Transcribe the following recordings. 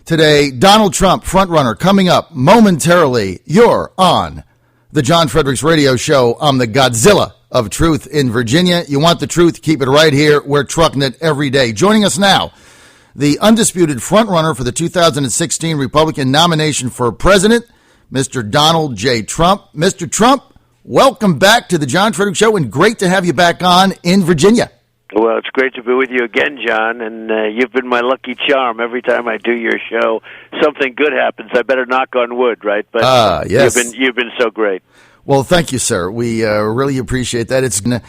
Today, Donald Trump, frontrunner, coming up momentarily. You're on the John Fredericks Radio Show. I'm the Godzilla of truth in Virginia. You want the truth? Keep it right here. We're trucking it every day. Joining us now, the undisputed frontrunner for the 2016 Republican nomination for president, Mr. Donald J. Trump. Mr. Trump, welcome back to the John Fredericks Show, and great to have you back on in Virginia. Well, it's great to be with you again, John, and you've been my lucky charm. Every time I do your show, something good happens. I better knock on wood, right? But yes. You've been so great. Well, thank you, sir. We really appreciate that. It's an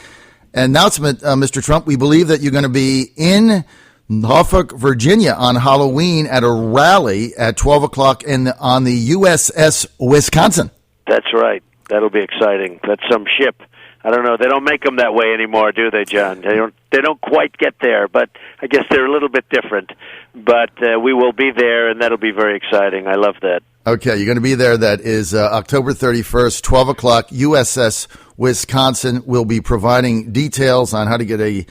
announcement, Mr. Trump. We believe that you're going to be in Norfolk, Virginia on Halloween at a rally at 12 o'clock on the USS Wisconsin. That's right. That'll be exciting. That's some ship. I don't know. They don't make them that way anymore, do they, John? They don't quite get there, but I guess they're a little bit different. But we will be there, and that'll be very exciting. I love that. Okay, you're going to be there. That is October 31st, 12 o'clock, USS Wisconsin. We'll be providing details on how to get a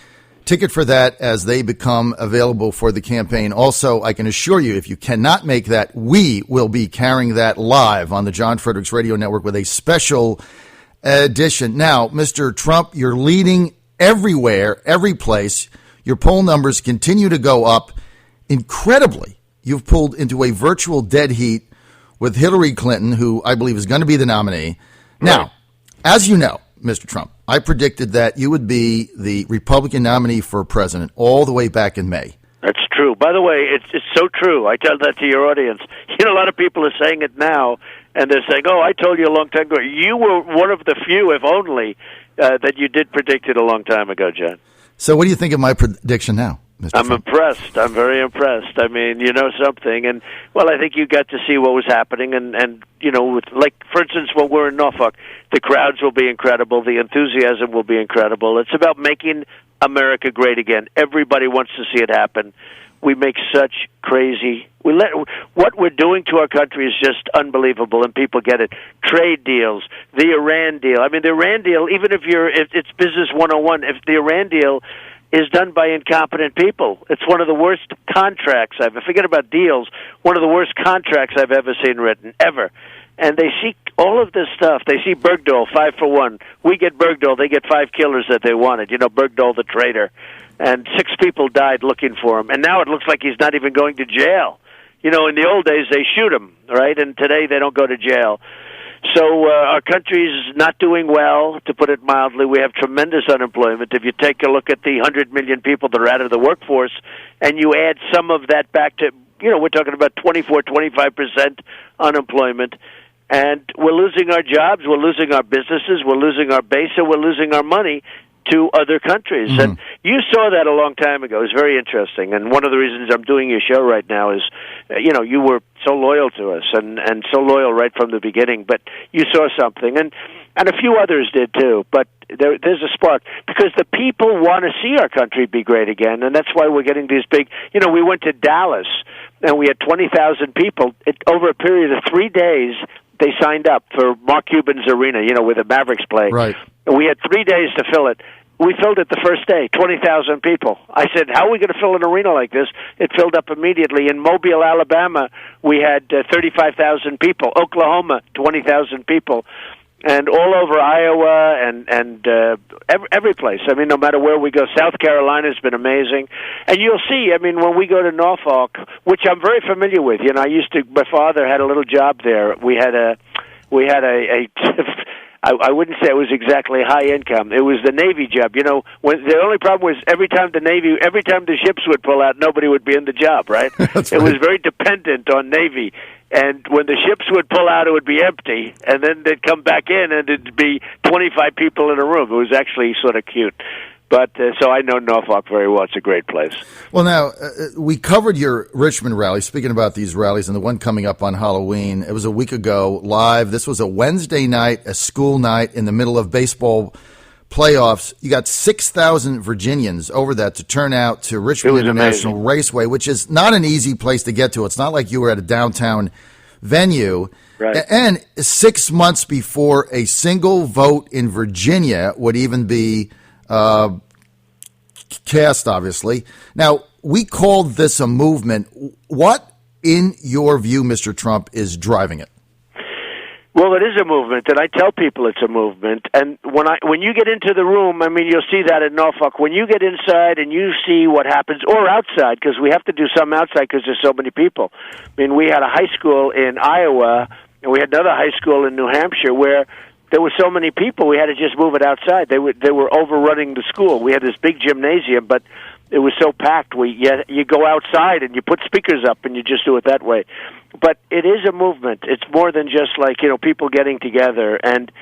ticket for that as they become available for the campaign. Also, I can assure you, if you cannot make that, we will be carrying that live on the John Fredericks Radio Network with a special edition. Now, Mr. Trump, you're leading everywhere, every place. Your poll numbers continue to go up. Incredibly, you've pulled into a virtual dead heat with Hillary Clinton, who I believe is going to be the nominee. Now, as you know, Mr. Trump, I predicted that you would be the Republican nominee for president all the way back in May. That's true. By the way, it's so true. I tell that to your audience. You know, a lot of people are saying it now, and they're saying, oh, I told you a long time ago. You were one of the few, if only, that you did predict it a long time ago, John. So what do you think of my prediction now, Mr. I'm Trump? impressed. I'm very impressed. I mean, you know something. And, well, I think you got to see what was happening. And you know, like, for instance, when we're in Norfolk, the crowds will be incredible. The enthusiasm will be incredible. It's about making America great again. Everybody wants to see it happen. We make such crazy... what we're doing to our country is just unbelievable, and people get it. Trade deals, the Iran deal. I mean, the Iran deal, even if it's business 101, if the Iran deal is done by incompetent people, it's one of the worst contracts forget about deals, one of the worst contracts I've ever seen written, ever. And they see all of this stuff. They see Bergdahl, 5 for 1. We get Bergdahl, they get 5 killers that they wanted. You know, Bergdahl the traitor. And 6 people died looking for him. And now it looks like he's not even going to jail. You know, in the old days, they shoot him, right? And today, they don't go to jail. So our country's not doing well, to put it mildly. We have tremendous unemployment. If you take a look at the 100 million people that are out of the workforce, and you add some of that back to, you know, we're talking about 24, 25% unemployment. And we're losing our jobs, we're losing our businesses, we're losing our base, and we're losing our money to other countries. Mm-hmm. And you saw that a long time ago. It was very interesting. And one of the reasons I'm doing your show right now is, you know, you were so loyal to us and so loyal right from the beginning. But you saw something. And a few others did too. But there's a spark. Because the people want to see our country be great again. And that's why we're getting these big... You know, we went to Dallas, and we had 20,000 people. Over a period of 3 days, they signed up for Mark Cuban's arena, you know, where the Mavericks play. Right. And we had 3 days to fill it. We filled it the first day, 20,000 people. I said, how are we going to fill an arena like this? It filled up immediately. In Mobile, Alabama, we had 35,000 people. Oklahoma, 20,000 people. And all over Iowa and every place. I mean, no matter where we go. South Carolina's been amazing. And you'll see, I mean, when we go to Norfolk, which I'm very familiar with. You know, my father had a little job there. We had a I wouldn't say it was exactly high income. It was the Navy job. You know, the only problem was every time the ships would pull out, nobody would be in the job, right? It was very dependent on Navy. And when the ships would pull out, it would be empty. And then they'd come back in, and it'd be 25 people in a room. It was actually sort of cute. But so I know Norfolk very well. It's a great place. Well, now, we covered your Richmond rally, speaking about these rallies, and the one coming up on Halloween. It was a week ago, live. This was a Wednesday night, a school night in the middle of baseball playoffs. You got 6,000 Virginians over that to turn out to Richmond International Raceway, which is not an easy place to get to. It's not like you were at a downtown venue. Right. And 6 months before a single vote in Virginia would even be cast, obviously. Now, we called this a movement. What in your view, Mr. Trump, is driving it? Well, it is a movement, and I tell people it's a movement. And when you get into the room, I mean, you'll see that in Norfolk. When you get inside and you see what happens, or outside, because we have to do some outside because there's so many people. I mean, we had a high school in Iowa, and we had another high school in New Hampshire where there were so many people, we had to just move it outside. They were overrunning the school. We had this big gymnasium, but it was so packed. You go outside and you put speakers up and you just do it that way. But it is a movement. It's more than just like, people getting together. And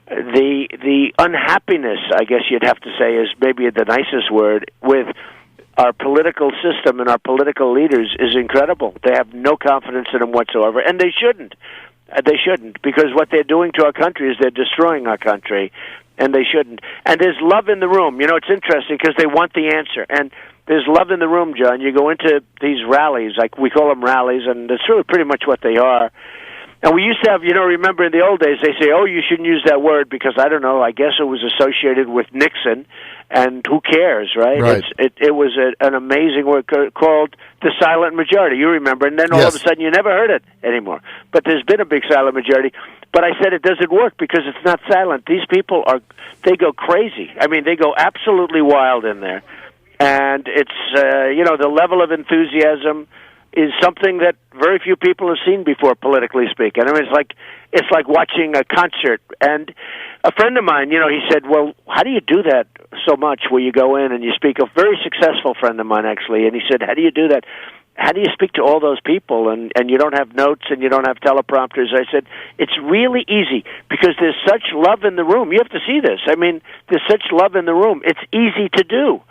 the unhappiness, I guess you'd have to say, is maybe the nicest word, with our political system and our political leaders is incredible. They have no confidence in them whatsoever, and they shouldn't. They shouldn't, because what they're doing to our country is they're destroying our country, and they shouldn't. And there's love in the room. It's interesting because they want the answer. And there's love in the room, John. You go into these rallies, like we call them rallies, and it's really pretty much what they are. And we used to have, remember in the old days, they say, oh, you shouldn't use that word because, I don't know, I guess it was associated with Nixon, and who cares, right? It was an amazing word called the silent majority. You remember, and then all of a sudden you never heard it anymore. But there's been a big silent majority. But I said it doesn't work because it's not silent. These people they go crazy. I mean, they go absolutely wild in there. And it's, the level of enthusiasm is something that very few people have seen before, politically speaking. I mean, it's like watching a concert. And a friend of mine, he said, well, how do you do that so much where you go in and you speak? A very successful friend of mine, actually, and he said, how do you do that? How do you speak to all those people and you don't have notes and you don't have teleprompters? I said, it's really easy because there's such love in the room. You have to see this. I mean, there's such love in the room. It's easy to do.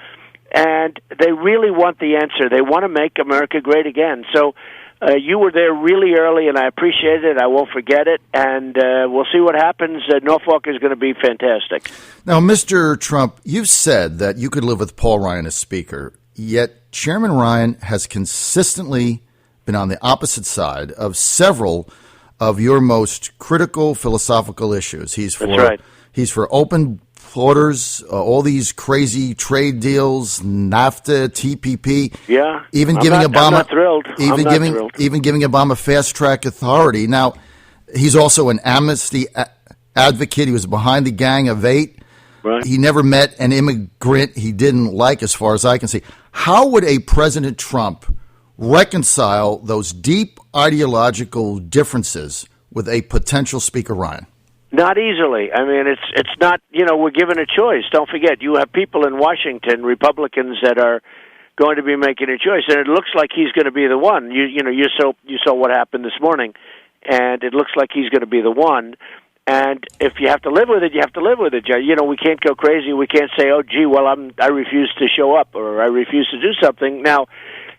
And they really want the answer. They want to make America great again. So you were there really early, and I appreciate it. I won't forget it. And we'll see what happens. Norfolk is going to be fantastic. Now, Mr. Trump, you've said that you could live with Paul Ryan as Speaker, yet Chairman Ryan has consistently been on the opposite side of several of your most critical philosophical issues. He's for open borders, all these crazy trade deals, NAFTA, TPP. Yeah, even giving Obama fast track authority. Now, he's also an amnesty advocate. He was behind the Gang of Eight. Right. He never met an immigrant he didn't like, as far as I can see. How would a President Trump reconcile those deep ideological differences with a potential Speaker Ryan? Not easily. I mean, it's not, we're given a choice. Don't forget, you have people in Washington, Republicans, that are going to be making a choice, and it looks like he's going to be the one. You saw what happened this morning, and it looks like he's going to be the one. And if you have to live with it, you have to live with it. We can't go crazy. We can't say, oh, gee, well, I refuse to show up or I refuse to do something. Now,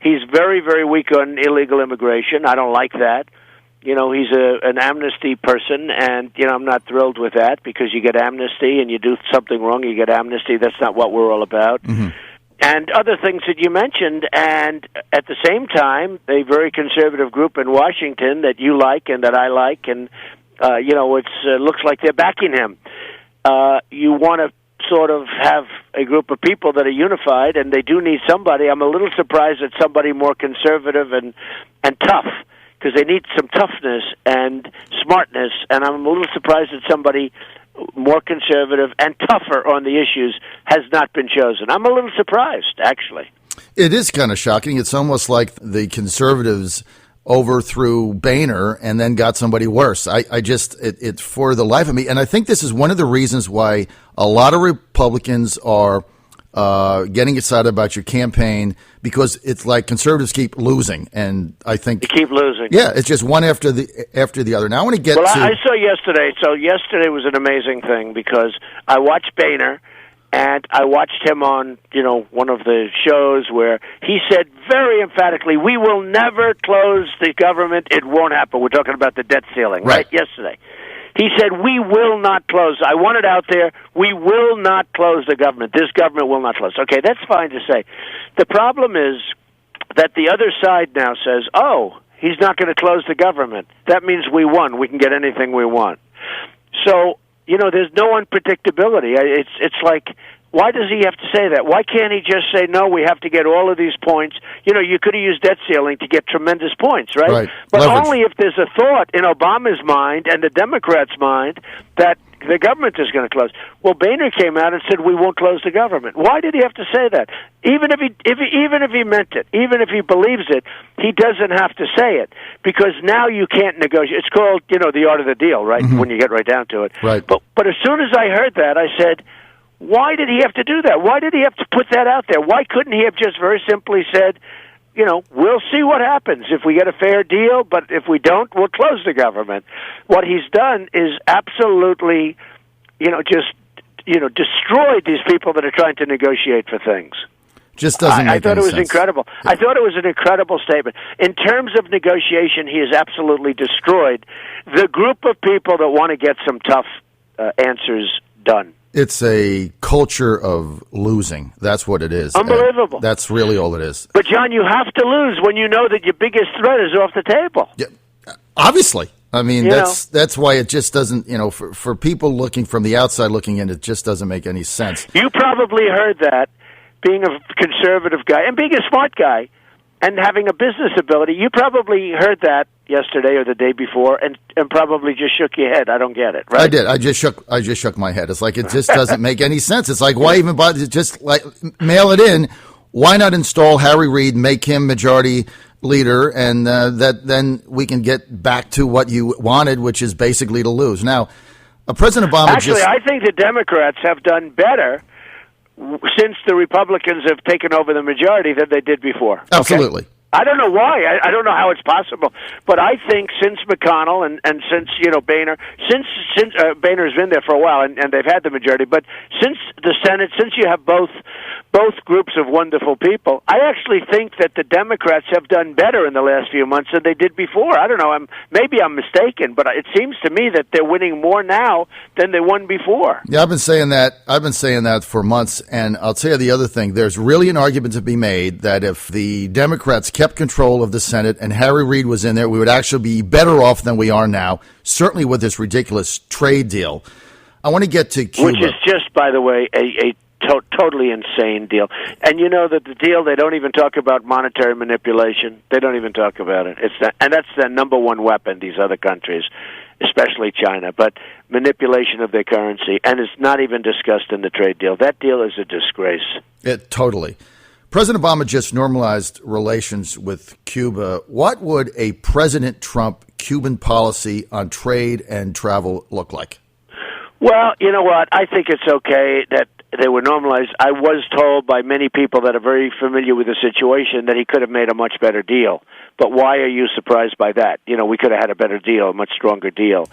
he's very, very weak on illegal immigration. I don't like that. He's an amnesty person, and, I'm not thrilled with that because you get amnesty and you do something wrong, you get amnesty. That's not what we're all about. Mm-hmm. And other things that you mentioned, and at the same time, a very conservative group in Washington that you like and that I like, and, it looks like they're backing him. You want to sort of have a group of people that are unified, and they do need somebody. I'm a little surprised at somebody more conservative and tough, because they need some toughness and smartness, and I'm a little surprised that somebody more conservative and tougher on the issues has not been chosen. I'm a little surprised, actually. It is kind of shocking. It's almost like the conservatives overthrew Boehner and then got somebody worse. It's for the life of me. And I think this is one of the reasons why a lot of Republicans are getting excited about your campaign, because it's like conservatives keep losing, and I think you keep losing. Yeah, it's just one after the other. Now I want to get to. I saw yesterday. So yesterday was an amazing thing because I watched Boehner, and I watched him on one of the shows where he said very emphatically, "We will never close the government. It won't happen." We're talking about the debt ceiling, right? Yesterday. He said, we will not close. I want it out there. We will not close the government. This government will not close. Okay, that's fine to say. The problem is that the other side now says, oh, he's not going to close the government. That means we won. We can get anything we want. So, there's no unpredictability. It's like Why does he have to say that? Why can't he just say, no, we have to get all of these points? You know, you could have used debt ceiling to get tremendous points, right? Right. But Leverage. only if there's a thought in Obama's mind and the Democrats' mind that the government is going to close. Well, Boehner came out and said we won't close the government. Why did he have to say that? Even if he meant it, even if he believes it, he doesn't have to say it, because now you can't negotiate. It's called, you know, the art of the deal, right? When you get right down to it. Right. But as soon as I heard that, I said, why did he have to do that? Why did he have to put that out there? Why couldn't he have just very simply said, you know, we'll see what happens if we get a fair deal, but if we don't, we'll close the government. What he's done is absolutely, you know, just, you know, destroyed these people that are trying to negotiate for things. Just doesn't make any sense. I thought it was incredible. I thought it was an incredible statement. In terms of negotiation, he has absolutely destroyed the group of people that want to get some tough answers done. It's a culture of losing. That's what it is. Unbelievable. And that's really all it is. But, John, you have to lose when you know that your biggest threat is off the table. Yeah, obviously. I mean, that's why it just doesn't, you know, for people looking from the outside looking in, it just doesn't make any sense. You probably heard that, being a conservative guy and being a smart guy and having a business ability. You probably heard that yesterday or the day before and probably just shook your head. I don't get it, right? I did. I just shook my head. It's like it just doesn't make any sense. It's like, why even bother? Just like mail it in. Why not install Harry Reid, make him majority leader, and then we can get back to what you wanted, which is basically to lose. Now, President Obama I think the Democrats have done better since the Republicans have taken over the majority than they did before. Absolutely. Okay? I don't know why. I don't know how it's possible. But I think since McConnell and since, you know, Boehner, since Boehner's been there for a while and they've had the majority, but since the Senate, since you have both groups of wonderful people, I actually think that the Democrats have done better in the last few months than they did before. I don't know. Maybe I'm mistaken, but it seems to me that they're winning more now than they won before. Yeah, I've been saying that for months, and I'll tell you the other thing. There's really an argument to be made that if the Democrats kept control of the Senate and Harry Reid was in there, we would actually be better off than we are now, certainly with this ridiculous trade deal. I want to get to Cuba. Which is just, by the way, a totally insane deal. And you know that the deal, they don't even talk about monetary manipulation. They don't even talk about it. And that's their number one weapon, these other countries, especially China, but manipulation of their currency. And it's not even discussed in the trade deal. That deal is a disgrace. Totally. President Obama just normalized relations with Cuba. What would a President Trump Cuban policy on trade and travel look like? Well, you know what? I think it's okay that they were normalized. I was told by many people that are very familiar with the situation that he could have made a much better deal. But why are you surprised by that? You know, we could have had a better deal, a much stronger deal.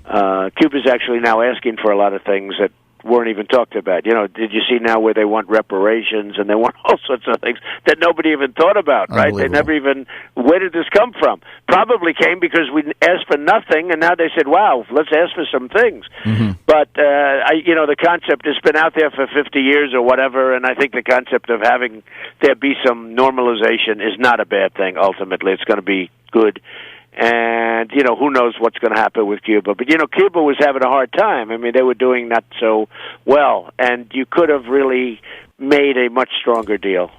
Cuba's actually now asking for a lot of things that weren't even talked about. You know, did you see now where they want reparations and they want all sorts of things that nobody even thought about, right? They never even, where did this come from? Probably came because we asked for nothing, and now they said, wow, let's ask for some things. Mm-hmm. But, you know, the concept has been out there for 50 years or whatever, and I think the concept of having there be some normalization is not a bad thing, ultimately. It's going to be good. And, you know, who knows what's going to happen with Cuba. But, you know, Cuba was having a hard time. I mean, they were doing not so well. And you could have really made a much stronger deal.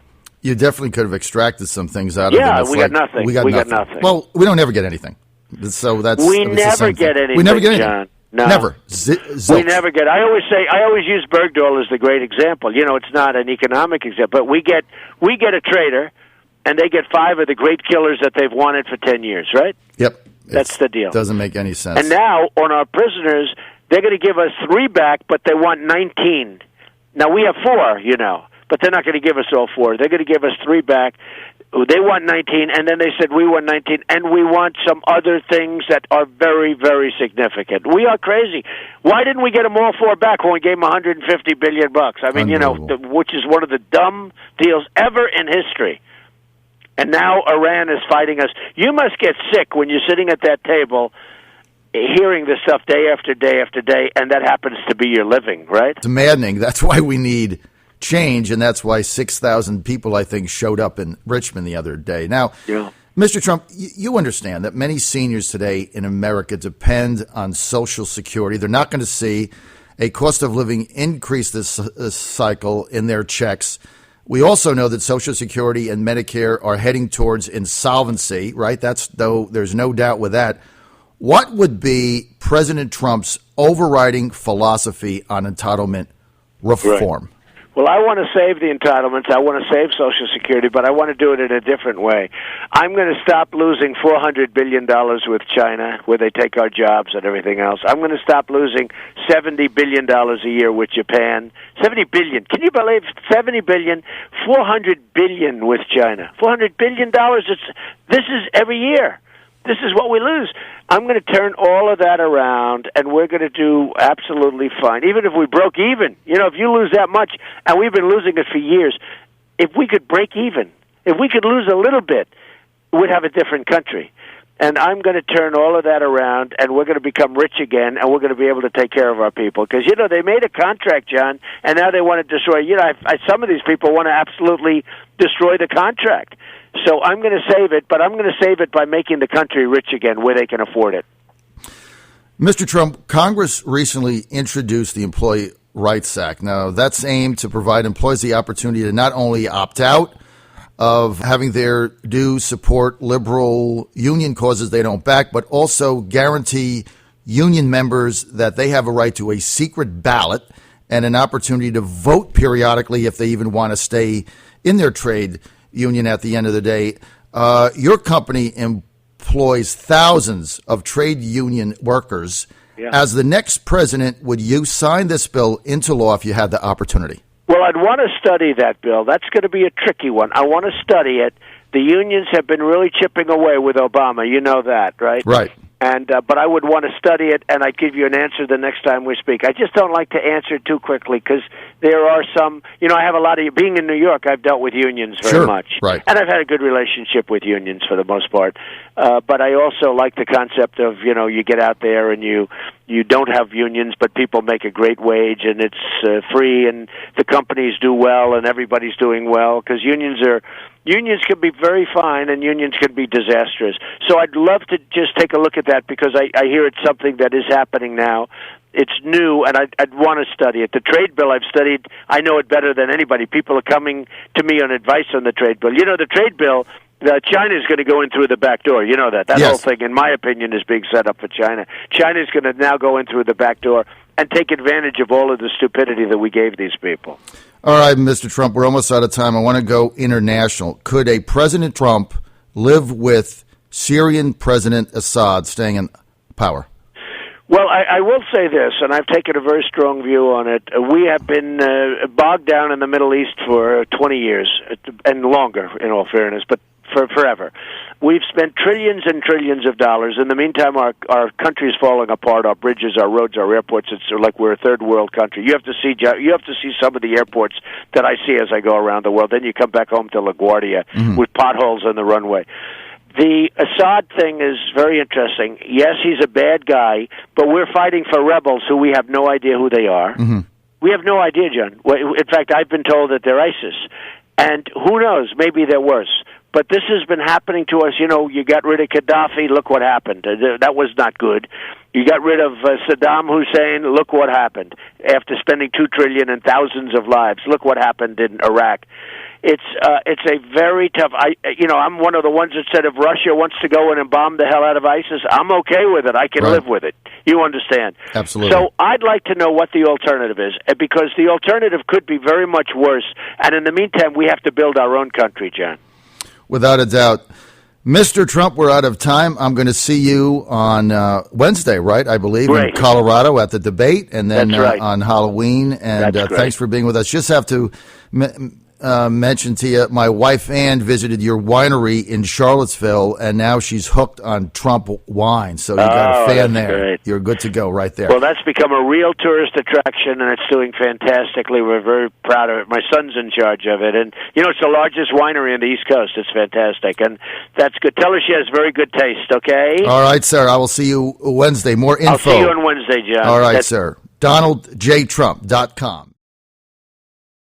You definitely could have extracted some things out of them. Yeah, we got nothing. We got nothing. Well, we don't ever get anything. So that's we never get anything. We never get anything. John. No. Never. We never get. I always use Bergdahl as the great example. You know, it's not an economic example, but we get a trader, and they get 5 of the great killers that they've wanted for 10 years, right? Yep. That's the deal. Doesn't make any sense. And now, on our prisoners, they're going to give us 3 back, but they want 19. Now, we have 4, you know, but they're not going to give us all 4. They're going to give us 3 back. They want 19, and then they said, we want 19, and we want some other things that are very, very significant. We are crazy. Why didn't we get them all 4 back when we gave them $150 billion? I mean, you know, which is one of the dumb deals ever in history. And now Iran is fighting us. You must get sick when you're sitting at that table hearing this stuff day after day after day, and that happens to be your living, right? It's maddening. That's why we need change, and that's why 6,000 people, I think, showed up in Richmond the other day. Now, Mr. Trump, you understand that many seniors today in America depend on Social Security. They're not going to see a cost of living increase this cycle in their checks. We also know that Social Security and Medicare are heading towards insolvency, right? There's no doubt with that. What would be President Trump's overriding philosophy on entitlement reform? Right. Well, I want to save the entitlements. I want to save Social Security, but I want to do it in a different way. I'm going to stop losing $400 billion with China, where they take our jobs and everything else. I'm going to stop losing $70 billion a year with Japan. $70 billion. Can you believe $70 billion? $400 billion with China. $400 billion. This is every year. This is what we lose. I'm going to turn all of that around, and we're going to do absolutely fine. Even if we broke even, if you lose that much, and we've been losing it for years, if we could break even, if we could lose a little bit, we'd have a different country. And I'm going to turn all of that around, and we're going to become rich again, and we're going to be able to take care of our people. Because, they made a contract, John, and now they want to destroy. Some of these people want to absolutely destroy the contract. So I'm going to save it, but I'm going to save it by making the country rich again where they can afford it. Mr. Trump, Congress recently introduced the Employee Rights Act. Now, that's aimed to provide employees the opportunity to not only opt out of having their dues support liberal union causes they don't back, but also guarantee union members that they have a right to a secret ballot and an opportunity to vote periodically if they even want to stay in their trade union at the end of the day. Your company employs thousands of trade union workers. Yeah. As the next president, would you sign this bill into law if you had the opportunity? Well, I'd want to study that bill. That's going to be a tricky one. I want to study it. The unions have been really chipping away with Obama. You know that, right? Right. And but I would want to study it, and I'd give you an answer the next time we speak. I just don't like to answer too quickly because there are some. I have a lot of. Being in New York, I've dealt with unions very much, right? And I've had a good relationship with unions for the most part. But I also like the concept of you get out there and you don't have unions, but people make a great wage and it's free, and the companies do well, and everybody's doing well because unions can be very fine and unions can be disastrous. So I'd love to just take a look at that because I hear it's something that is happening now. It's new, and I'd want to study it. The trade bill I've studied, I know it better than anybody. People are coming to me on advice on the trade bill. The trade bill, China is going to go in through the back door. You know that. That yes. whole thing, in my opinion, is being set up for China. China is going to now go in through the back door and take advantage of all of the stupidity that we gave these people. All right, Mr. Trump, we're almost out of time. I want to go international. Could a President Trump live with Syrian President Assad staying in power? Well, I will say this, and I've taken a very strong view on it. We have been bogged down in the Middle East for 20 years, and longer, in all fairness, but for forever. We've spent trillions and trillions of dollars. In the meantime, our country is falling apart. Our bridges, our roads, our airports. It's like we're a third world country. You have to see some of the airports that I see as I go around the world. Then you come back home to LaGuardia with potholes on the runway. The Assad thing is very interesting. Yes, he's a bad guy, but we're fighting for rebels who we have no idea who they are. Mm-hmm. We have no idea, John. In fact, I've been told that they're ISIS. And who knows, maybe they're worse. But this has been happening to us. You got rid of Gaddafi, look what happened. That was not good. You got rid of Saddam Hussein, look what happened. After spending $2 trillion and thousands of lives, look what happened in Iraq. It's a very tough. I'm one of the ones that said if Russia wants to go in and bomb the hell out of ISIS, I'm okay with it. I can live with it. You understand? Absolutely. So I'd like to know what the alternative is, because the alternative could be very much worse. And in the meantime, we have to build our own country, John. Without a doubt. Mr. Trump, we're out of time. I'm going to see you on Wednesday, right? I believe, in Colorado at the debate, and then on Halloween. And thanks for being with us. Just have to mention to you, my wife Ann visited your winery in Charlottesville, and now she's hooked on Trump wine. So you got a fan there. Great. You're good to go right there. Well, that's become a real tourist attraction, and it's doing fantastically. We're very proud of it. My son's in charge of it, and it's the largest winery on the East Coast. It's fantastic, and that's good. Tell her she has very good taste. Okay. All right, sir. I will see you Wednesday. More info. I'll see you on Wednesday, John. All right, sir. DonaldJTrump.com.